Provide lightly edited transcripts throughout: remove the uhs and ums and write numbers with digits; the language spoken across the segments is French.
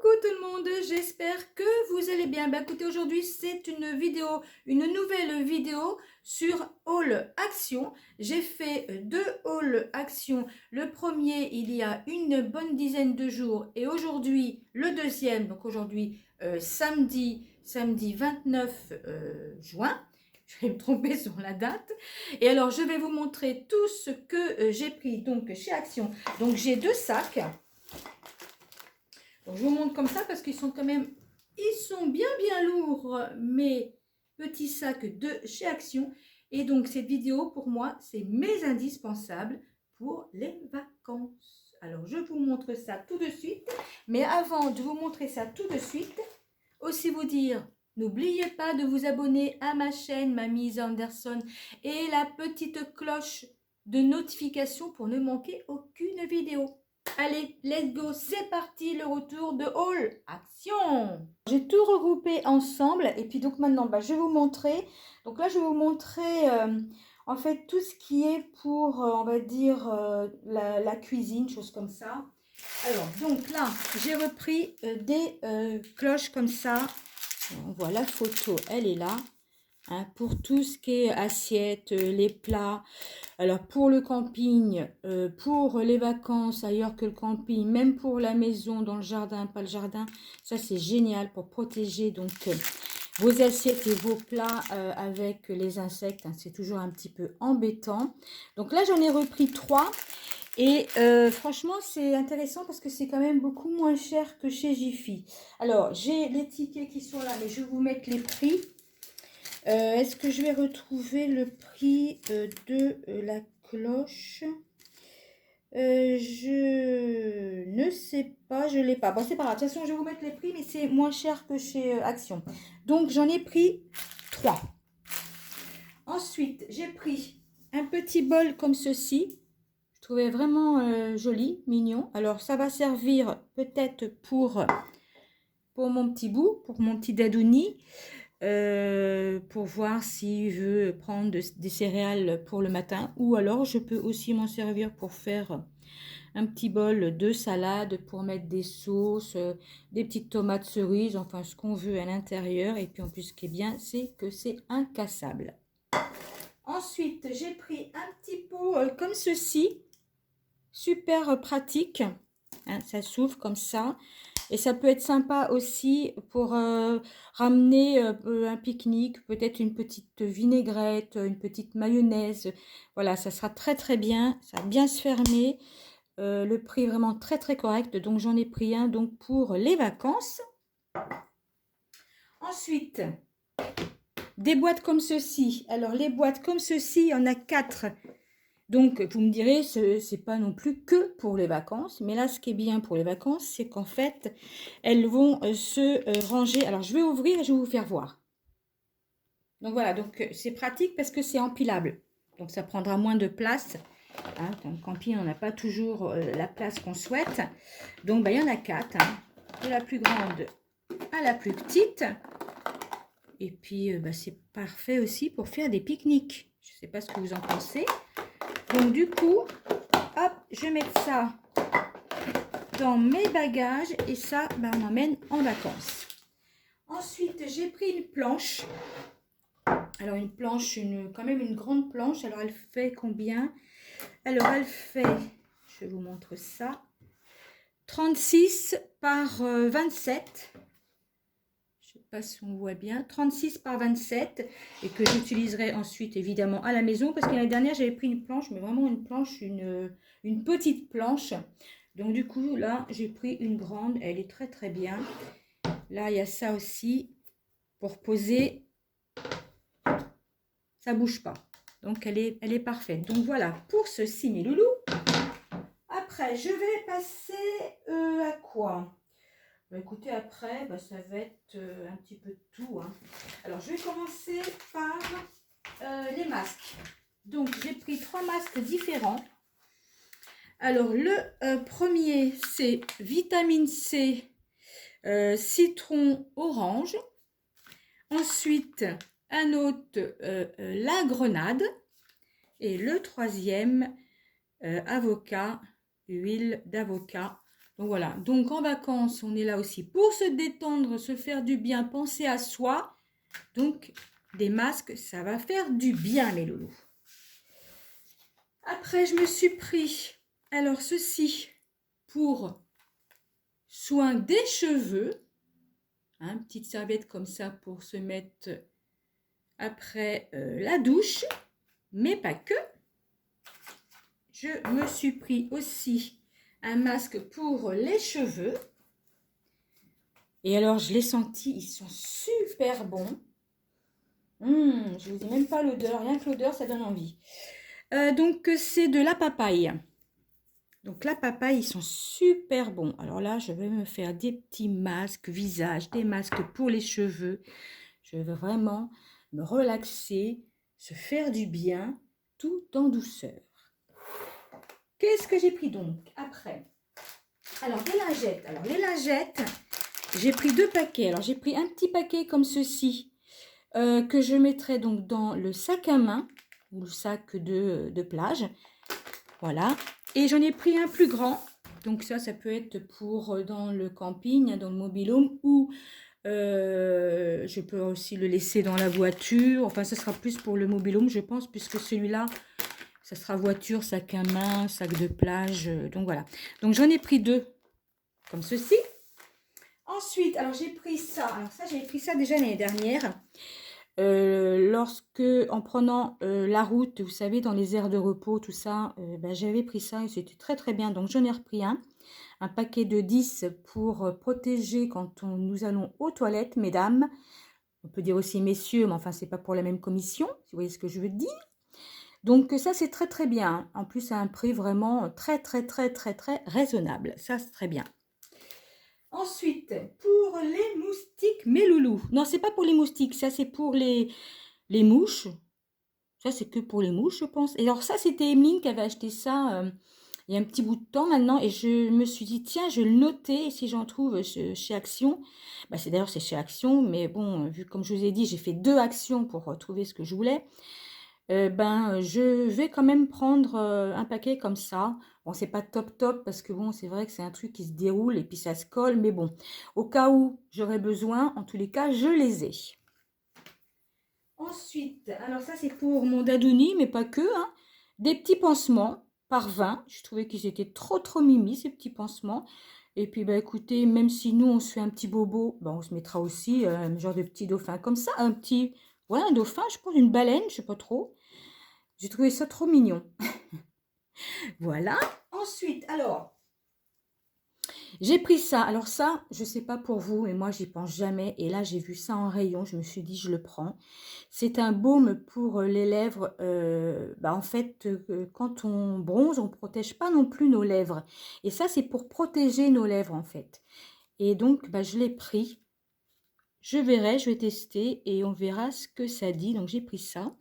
Coucou tout le monde, j'espère que vous allez bien. Écoutez, aujourd'hui c'est une nouvelle vidéo sur haul action. J'ai fait deux hauls action. Le premier il y a une bonne dizaine de jours et aujourd'hui le deuxième, donc aujourd'hui samedi 29 juin. Je vais me tromper sur la date. Et alors je vais vous montrer tout ce que j'ai pris donc chez Action. Donc j'ai deux sacs. Donc, je vous montre comme ça parce qu'ils sont quand même, ils sont bien lourds, mes petits sacs de chez Action. Et donc cette vidéo pour moi, c'est mes indispensables pour les vacances. Alors je vous montre ça tout de suite. Mais avant de vous montrer ça tout de suite, aussi vous dire, n'oubliez pas de vous abonner à ma chaîne Mamie Anderson et la petite cloche de notification pour ne manquer aucune vidéo. Allez, let's go, c'est parti, le retour de haul action. J'ai tout regroupé ensemble et puis donc maintenant, je vais vous montrer. Donc là, je vais vous montrer en fait tout ce qui est pour, on va dire, la cuisine, choses comme ça. Alors, donc là, j'ai repris des cloches comme ça. On voit la photo, elle est là. Hein, pour tout ce qui est assiette, les plats. Alors pour le camping, pour les vacances ailleurs que le camping, même pour la maison, dans le jardin, pas le jardin, ça c'est génial pour protéger donc vos assiettes et vos plats avec les insectes. Hein, c'est toujours un petit peu embêtant. Donc là j'en ai repris 3 et franchement c'est intéressant parce que c'est quand même beaucoup moins cher que chez Jiffy. Alors j'ai les tickets qui sont là, mais je vais vous mettre les prix. Est-ce que je vais retrouver le prix de la cloche? Je ne sais pas, je ne l'ai pas. Bon, c'est pas grave. De toute façon, je vais vous mettre les prix, mais c'est moins cher que chez Action. Donc, j'en ai pris 3. Ensuite, j'ai pris un petit bol comme ceci. Je trouvais vraiment joli, mignon. Alors, ça va servir peut-être pour mon petit bout, pour mon petit dadouni. Pour voir s'il veut prendre des céréales pour le matin, ou alors je peux aussi m'en servir pour faire un petit bol de salade, pour mettre des sauces, des petites tomates cerises, enfin ce qu'on veut à l'intérieur. Et puis en plus ce qui est bien, c'est que c'est incassable. Ensuite j'ai pris un petit pot comme ceci, super pratique, hein, ça s'ouvre comme ça. Et ça peut être sympa aussi pour ramener un pique-nique, peut-être une petite vinaigrette, une petite mayonnaise. Voilà, ça sera très bien, ça va bien se fermer. Le prix est vraiment très correct, donc j'en ai pris un donc pour les vacances. Ensuite, des boîtes comme ceci. Alors les boîtes comme ceci, il y en a 4. Donc, vous me direz, c'est pas non plus que pour les vacances. Mais là, ce qui est bien pour les vacances, c'est qu'en fait, elles vont se ranger. Alors, je vais ouvrir et je vais vous faire voir. Donc, voilà. Donc, c'est pratique parce que c'est empilable. Donc, ça prendra moins de place. Hein, dans le camping, on n'a pas toujours la place qu'on souhaite. Donc, il y en a 4. Hein, de la plus grande à la plus petite. Et puis, c'est parfait aussi pour faire des pique-niques. Je ne sais pas ce que vous en pensez. Donc du coup, hop, je vais mettre ça dans mes bagages et ça, on emmène en vacances. Ensuite, j'ai pris une planche. Alors une planche, quand même une grande planche. Alors elle fait combien? Alors elle fait, je vous montre ça, 36 par 27. Je ne sais pas si on voit bien, 36 par 27 et que j'utiliserai ensuite évidemment à la maison parce que l'année dernière j'avais pris une planche, mais vraiment une planche, une petite planche. Donc du coup là j'ai pris une grande, elle est très bien. Là il y a ça aussi pour poser, ça bouge pas. Donc elle est parfaite. Donc voilà pour ceci mes loulous. Après je vais passer à quoi? Écoutez, après, ça va être un petit peu de tout. Hein. Alors, je vais commencer par les masques. Donc, j'ai pris 3 masques différents. Alors, le premier, c'est vitamine C, citron orange. Ensuite, un autre, la grenade. Et le troisième, avocat, huile d'avocat. Donc voilà, donc en vacances, on est là aussi pour se détendre, se faire du bien, penser à soi. Donc des masques, ça va faire du bien mes loulous. Après, je me suis pris, alors ceci, pour soin des cheveux. Hein, petite serviette comme ça pour se mettre après la douche, mais pas que. Je me suis pris aussi un masque pour les cheveux. Et alors, je l'ai senti, ils sont super bons. Je vous dis même pas l'odeur, rien que l'odeur, ça donne envie. Donc, c'est de la papaye. Donc, la papaye, ils sont super bons. Alors là, je vais me faire des petits masques visage, des masques pour les cheveux. Je veux vraiment me relaxer, se faire du bien, tout en douceur. Qu'est-ce que j'ai pris donc après? Alors, des lingettes. Alors, les lingettes, j'ai pris 2 paquets. Alors, j'ai pris un petit paquet comme ceci, que je mettrai donc dans le sac à main, ou le sac de plage. Voilà. Et j'en ai pris un plus grand. Donc, ça peut être pour dans le camping, dans le mobil-home, ou je peux aussi le laisser dans la voiture. Enfin, ce sera plus pour le mobil-home, je pense, puisque celui-là, ça sera voiture, sac à main, sac de plage. Donc, voilà. Donc, j'en ai pris 2 comme ceci. Ensuite, alors j'ai pris ça. Alors ça, j'ai pris ça déjà l'année dernière. Lorsque, en prenant la route, vous savez, dans les aires de repos, tout ça, j'avais pris ça et c'était très très bien. Donc, j'en ai repris un paquet de 10 pour protéger quand nous allons aux toilettes, mesdames. On peut dire aussi messieurs, mais enfin, c'est pas pour la même commission, si vous voyez ce que je veux dire. Donc, ça, c'est très très bien. En plus, à un prix vraiment très très très très très raisonnable. Ça, c'est très bien. Ensuite, pour les moustiques, mes loulous. Non, c'est pas pour les moustiques, ça c'est pour les mouches. Ça c'est que pour les mouches, je pense. Et alors ça, c'était Emeline qui avait acheté ça il y a un petit bout de temps maintenant. Et je me suis dit, tiens, je vais le noter si j'en trouve chez Action. D'ailleurs, c'est chez Action. Mais bon, vu comme je vous ai dit, j'ai fait 2 actions pour retrouver ce que je voulais. Je vais quand même prendre un paquet comme ça. Bon, c'est pas top top parce que bon, c'est vrai que c'est un truc qui se déroule et puis ça se colle. Mais bon, au cas où j'aurais besoin, en tous les cas, je les ai. Ensuite, alors ça c'est pour mon dadouni, mais pas que. Hein, des petits pansements par 20. Je trouvais qu'ils étaient trop trop mimi ces petits pansements. Et puis écoutez, même si nous on se fait un petit bobo, on se mettra aussi un genre de petit dauphin comme ça, un petit, voilà, un dauphin, je pense une baleine, je sais pas trop. J'ai trouvé ça trop mignon. Voilà. Ensuite, alors, j'ai pris ça. Alors ça, je sais pas pour vous, mais moi, j'y pense jamais. Et là, j'ai vu ça en rayon. Je me suis dit, je le prends. C'est un baume pour les lèvres. En fait, quand on bronze, on protège pas non plus nos lèvres. Et ça, c'est pour protéger nos lèvres, en fait. Et donc, je l'ai pris. Je verrai, je vais tester et on verra ce que ça dit. Donc, j'ai pris ça.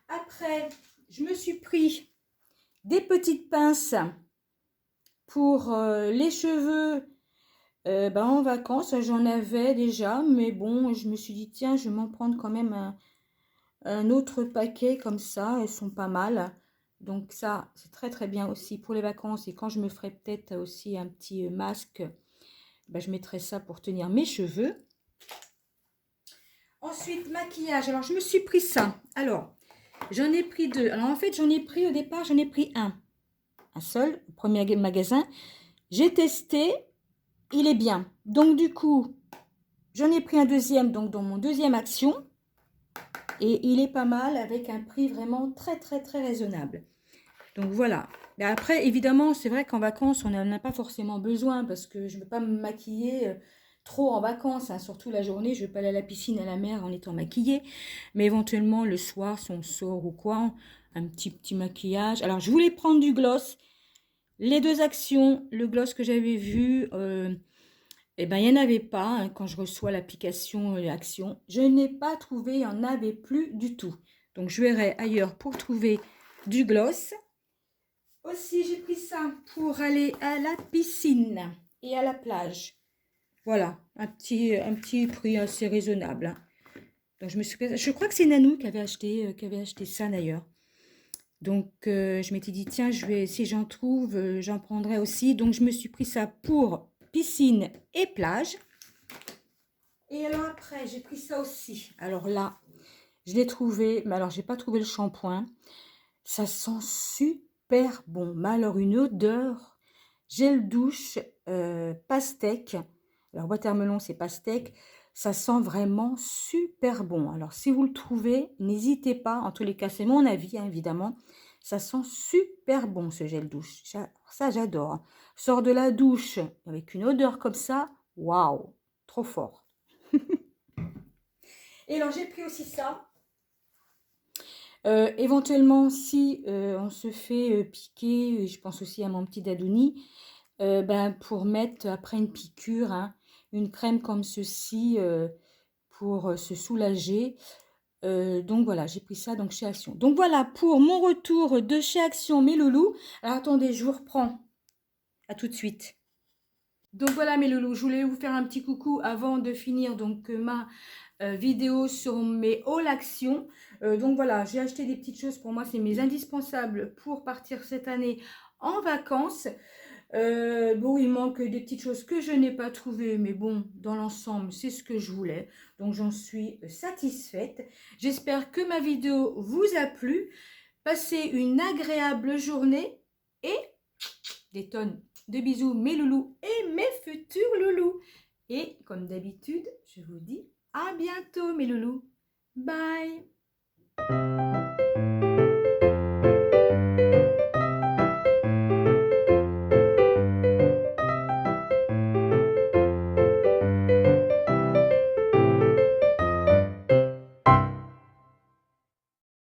Après, je me suis pris des petites pinces pour les cheveux en vacances. J'en avais déjà, mais bon, je me suis dit, tiens, je vais m'en prendre quand même un autre paquet comme ça. Elles sont pas mal. Donc ça, c'est très très bien aussi pour les vacances. Et quand je me ferai peut-être aussi un petit masque, je mettrai ça pour tenir mes cheveux. Ensuite, maquillage. Alors, je me suis pris ça. Alors, j'en ai pris 2. Alors, en fait, j'en ai pris au départ, j'en ai pris un seul, au premier magasin. J'ai testé, il est bien. Donc, du coup, j'en ai pris un deuxième, donc dans mon deuxième action. Et il est pas mal avec un prix vraiment très, très, très raisonnable. Donc, voilà. Mais après, évidemment, c'est vrai qu'en vacances, on n'en a pas forcément besoin parce que je ne veux pas me maquiller trop en vacances. Hein. Surtout la journée, je ne veux pas aller à la piscine, à la mer en étant maquillée. Mais éventuellement, le soir, si on sort ou quoi, un petit maquillage. Alors, je voulais prendre du gloss. Les 2 actions, le gloss que j'avais vu, il n'y en avait pas hein, quand je reçois l'application Action. Je n'ai pas trouvé, il n'y en avait plus du tout. Donc, je verrai ailleurs pour trouver du gloss. Aussi, j'ai pris ça pour aller à la piscine et à la plage. Voilà, un petit prix assez raisonnable. Hein. Donc, je crois que c'est Nanou qui avait acheté ça d'ailleurs. Donc, je m'étais dit, tiens, si j'en trouve, j'en prendrai aussi. Donc, je me suis pris ça pour piscine et plage. Et alors après, j'ai pris ça aussi. Alors là, je l'ai trouvé, mais alors, j'ai pas trouvé le shampoing. Ça sent super bon. Mais alors, une odeur, gel douche, pastèque. Alors, watermelon, c'est pastèque. Ça sent vraiment super bon. Alors, si vous le trouvez, n'hésitez pas. En tous les cas, c'est mon avis, hein, évidemment. Ça sent super bon, ce gel douche. Ça, j'adore. Sors de la douche avec une odeur comme ça. Waouh, trop fort. Et alors, j'ai pris aussi ça. Éventuellement, si on se fait piquer, je pense aussi à mon petit Dadouni, ben, pour mettre après une piqûre, hein, une crème comme ceci pour se soulager. Donc voilà, j'ai pris ça donc chez Action. Donc voilà pour mon retour de chez Action, mes loulous. Alors attendez, je vous reprends. À tout de suite. Donc voilà mes loulous, je voulais vous faire un petit coucou avant de finir donc ma vidéo sur mes hauls Action. Donc voilà, j'ai acheté des petites choses pour moi, c'est mes indispensables pour partir cette année en vacances. Bon, il manque des petites choses que je n'ai pas trouvées, mais bon, dans l'ensemble, c'est ce que je voulais. Donc, j'en suis satisfaite. J'espère que ma vidéo vous a plu. Passez une agréable journée et des tonnes de bisous, mes loulous et mes futurs loulous. Et comme d'habitude, je vous dis à bientôt, mes loulous. Bye!